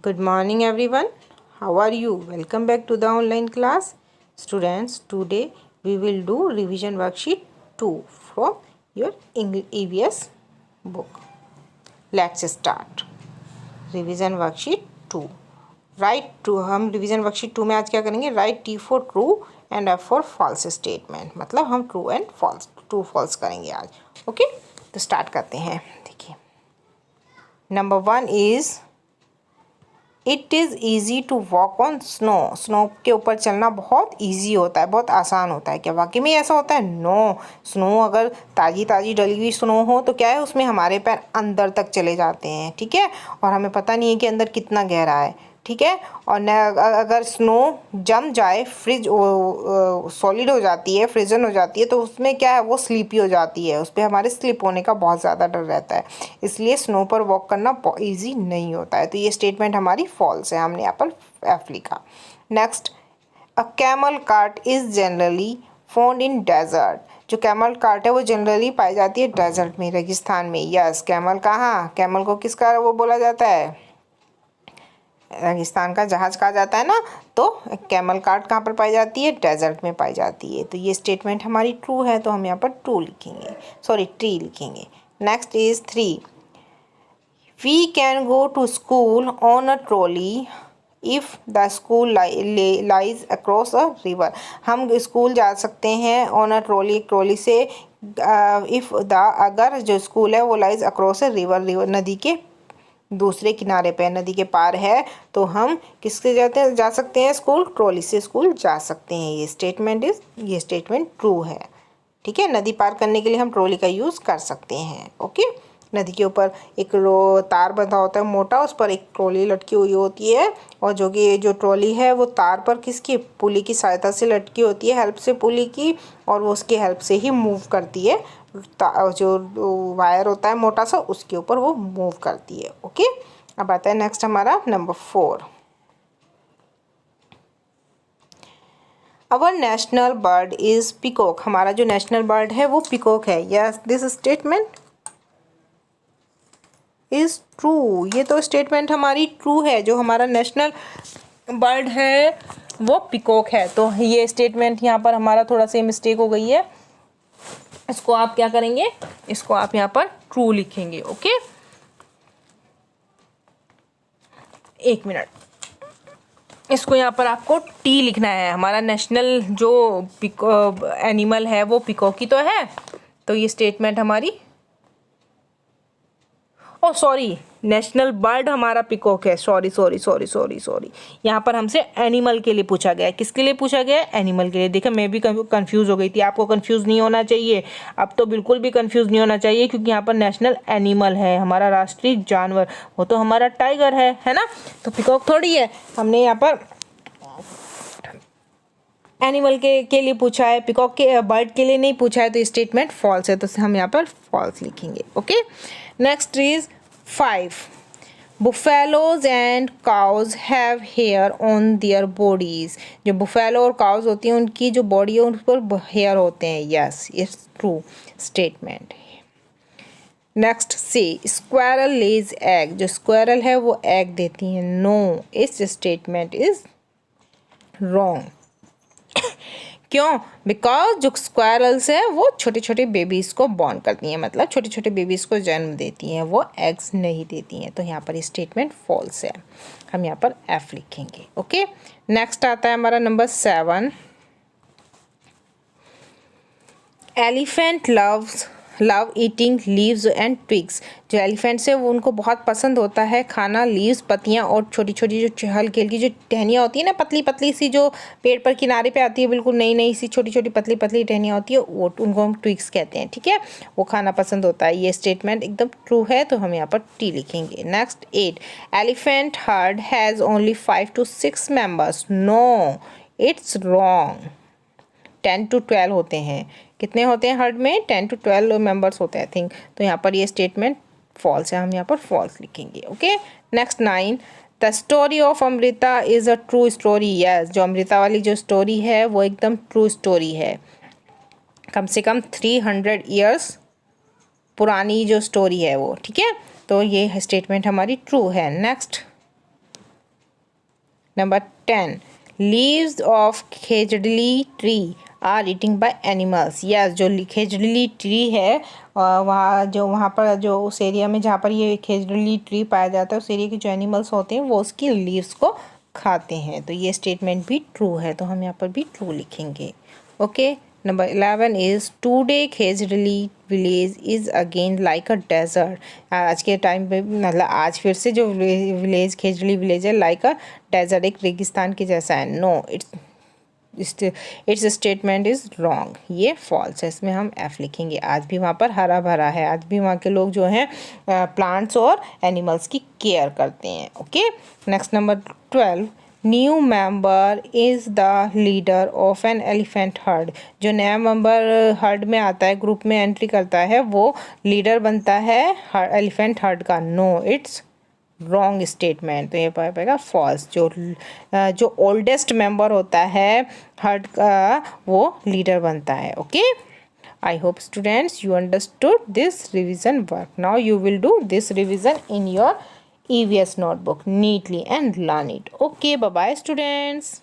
Good morning everyone. How are you? Welcome back to the online class. Students, today we will do revision worksheet 2 from your English EVS book. Let's start. Revision worksheet 2. Write true. हम revision worksheet 2 में आज क्या करेंगे? Write T for true and F for false statement, मतलब हम true and false true false करेंगे आज. Okay, तो स्टार्ट करते हैं. देखिए, number 1 is it is easy to walk on snow. Snow के ऊपर चलना बहुत ईजी होता है, बहुत आसान होता है. क्या वाकई में ऐसा होता है? नो. स्नो अगर ताज़ी ताज़ी डली हुई स्नो हो तो क्या है, उसमें हमारे पैर अंदर तक चले जाते हैं. ठीक है, और हमें पता नहीं है कि अंदर कितना गहरा है. ठीक है, और न अगर स्नो जम जाए, फ्रिज सॉलिड हो जाती है, फ्रीजन हो जाती है, तो उसमें क्या है, वो स्लीपी हो जाती है. उस पर हमारे स्लिप होने का बहुत ज़्यादा डर रहता है. इसलिए स्नो पर वॉक करना ईजी नहीं होता है. तो ये स्टेटमेंट हमारी फॉल्स है. हमने यहाँ पर एफ लिखा. Next, a camel cart is generally found in desert. जो कैमल कार्ट है वो जनरली पाई जाती है डेजर्ट में, रेगिस्तान में. यस, कैमल कहाँ, कैमल को किसका वो बोला जाता है? रेगिस्तान का जहाज कहा जाता है ना. तो कैमल कार्ट कहाँ पर पाई जाती है? डेजर्ट में पाई जाती है. तो ये स्टेटमेंट हमारी ट्रू है, तो हम यहाँ पर ट्रू लिखेंगे, सॉरी ट्री लिखेंगे. Next is 3. We can go to school on a trolley if the school lies across a river. हम स्कूल जा सकते हैं ऑन अ ट्रॉली, ट्रॉली से, इफ़ द अगर जो स्कूल है वो lies across a river, river नदी के दूसरे किनारे पे, नदी के पार है, तो हम किससे जा सकते हैं स्कूल? ट्रॉली से स्कूल जा सकते हैं. ये स्टेटमेंट ट्रू है. ठीक है, नदी पार करने के लिए हम ट्रॉली का यूज़ कर सकते हैं. ओके, नदी के ऊपर एक तार बंधा होता है मोटा, उस पर एक ट्रॉली लटकी हुई होती है, और जो ट्रॉली है वो तार पर किसकी, पुली की सहायता से लटकी होती है, हेल्प से पुली की, और वो उसकी हेल्प से ही मूव करती है. जो वायर होता है मोटा सा, उसके ऊपर वो मूव करती है. ओके, अब आता है नेक्स्ट हमारा number 4. Our national bird is peacock. हमारा जो नेशनल बर्ड है वो पिकॉक है. Yes, this statement is true. ये तो स्टेटमेंट हमारी ट्रू है. जो हमारा नेशनल बर्ड है वो पिकॉक है. तो ये स्टेटमेंट यहाँ पर हमारा थोड़ा सा मिस्टेक हो गई है. इसको आप क्या करेंगे, इसको आप यहाँ पर ट्रू लिखेंगे. ओके, एक मिनट, इसको यहाँ पर आपको टी लिखना है. हमारा नेशनल जो एनिमल है वो पिकॉक ही तो है. तो ये स्टेटमेंट हमारी, ओ सॉरी, नेशनल बर्ड हमारा पिकॉक है. Sorry sorry sorry sorry sorry, यहाँ पर हमसे एनिमल के लिए पूछा गया है. किसके लिए पूछा गया है? एनिमल के लिए. देखिए, मैं भी कंफ्यूज हो गई थी. आपको कंफ्यूज नहीं होना चाहिए. अब तो बिल्कुल भी कंफ्यूज नहीं होना चाहिए, क्योंकि यहाँ पर नेशनल एनिमल है, हमारा राष्ट्रीय जानवर. वो तो हमारा टाइगर है ना. तो पिकॉक थोड़ी है. हमने यहाँ पर एनिमल के लिए पूछा है, पिकॉक के बर्ड के लिए नहीं पूछा है. तो स्टेटमेंट फॉल्स है, तो हम यहाँ पर फॉल्स लिखेंगे. Okay, next is 5. Buffaloes and cows have hair on their bodies. जो बुफेलो और काउज होती हैं उनकी जो बॉडी है उन पर हेयर होते हैं. Yes, it's true statement. Next C, squirrel lays egg. जो स्क्वायरल है वो एग देती हैं. नो, इस स्टेटमेंट इज रॉन्ग. क्यों? बिकॉज जो स्क्वायरल्स है वो छोटे छोटे बेबीज़ को बॉर्न करती हैं, मतलब छोटे छोटे बेबीज़ को जन्म देती हैं, वो एग्स नहीं देती हैं. तो यहाँ पर स्टेटमेंट फॉल्स है. हम यहाँ पर एफ लिखेंगे. ओके, नेक्स्ट आता है हमारा number 7. Elephant love eating leaves and twigs. जो एलिफेंट्स है वो उनको बहुत पसंद होता है खाना लीव्स, पत्तियाँ, और छोटी छोटी जो हल्की हल्की जो टहनियाँ होती है ना, पतली पतली सी, जो पेड़ पर किनारे पे आती है, बिल्कुल नई नई सी छोटी छोटी पतली पतली टहनियाँ होती है, वो उनको हम ट्विग्स कहते हैं. ठीक है, वो खाना पसंद होता है. ये स्टेटमेंट एकदम ट्रू है, तो हम यहाँ पर टी लिखेंगे. Next 8. Elephant herd has only 5 to 6 members. No, it's wrong. 10 to 12 होते हैं. कितने होते हैं हर्ड में? 10 to 12 मेंबर्स होते हैं, आई थिंक. तो यहाँ पर ये स्टेटमेंट फॉल्स है, हम यहाँ पर फॉल्स लिखेंगे. Okay, next 9. The story of Amrita is a true story. Yes, जो अमृता वाली जो स्टोरी है वो एकदम ट्रू स्टोरी है. कम से कम 300 ईयर्स पुरानी जो स्टोरी है वो. ठीक है, तो ये स्टेटमेंट हमारी ट्रू है. Next Number 10. Leaves of Khejarli tree are eating by animals. Yes, जो खेजड़ली ट्री है वहाँ पर जो उस एरिया में जहाँ पर ये खेजड़ली ट्री पाया जाता है उस एरिया के जो एनिमल्स होते हैं वो उसकी लीव्स को खाते हैं. तो ये स्टेटमेंट भी ट्रू है, तो हम यहाँ पर भी ट्रू लिखेंगे. Okay. Number 11 is today Khejarli village is again like a desert. आज के टाइम पे मतलब आज फिर से जो विलेज खेजड़ली विलेज है लाइक अ डेजर्ट, एक रेगिस्तान के जैसा है. No, it's statement is wrong. ये फॉल्स है, इसमें हम एफ लिखेंगे. आज भी वहाँ पर हरा भरा है, आज भी वहाँ के लोग जो हैं प्लांट्स और एनिमल्स की केयर करते हैं. Okay. Next number 12. New member is the leader of an elephant heard. जो नया मेंबर हर्ड में आता है, ग्रुप में एंट्री करता है, वो लीडर बनता है एलिफेंट हर्ड का. No, it's wrong statement. तो ये पाएगा फॉल्स. जो ओल्डेस्ट मेंबर होता है हर्ड का वो लीडर बनता है. Okay. I hope students you understood this revision work. Now you will do this revision in your EVS notebook neatly and learn it. Okay, bye bye students.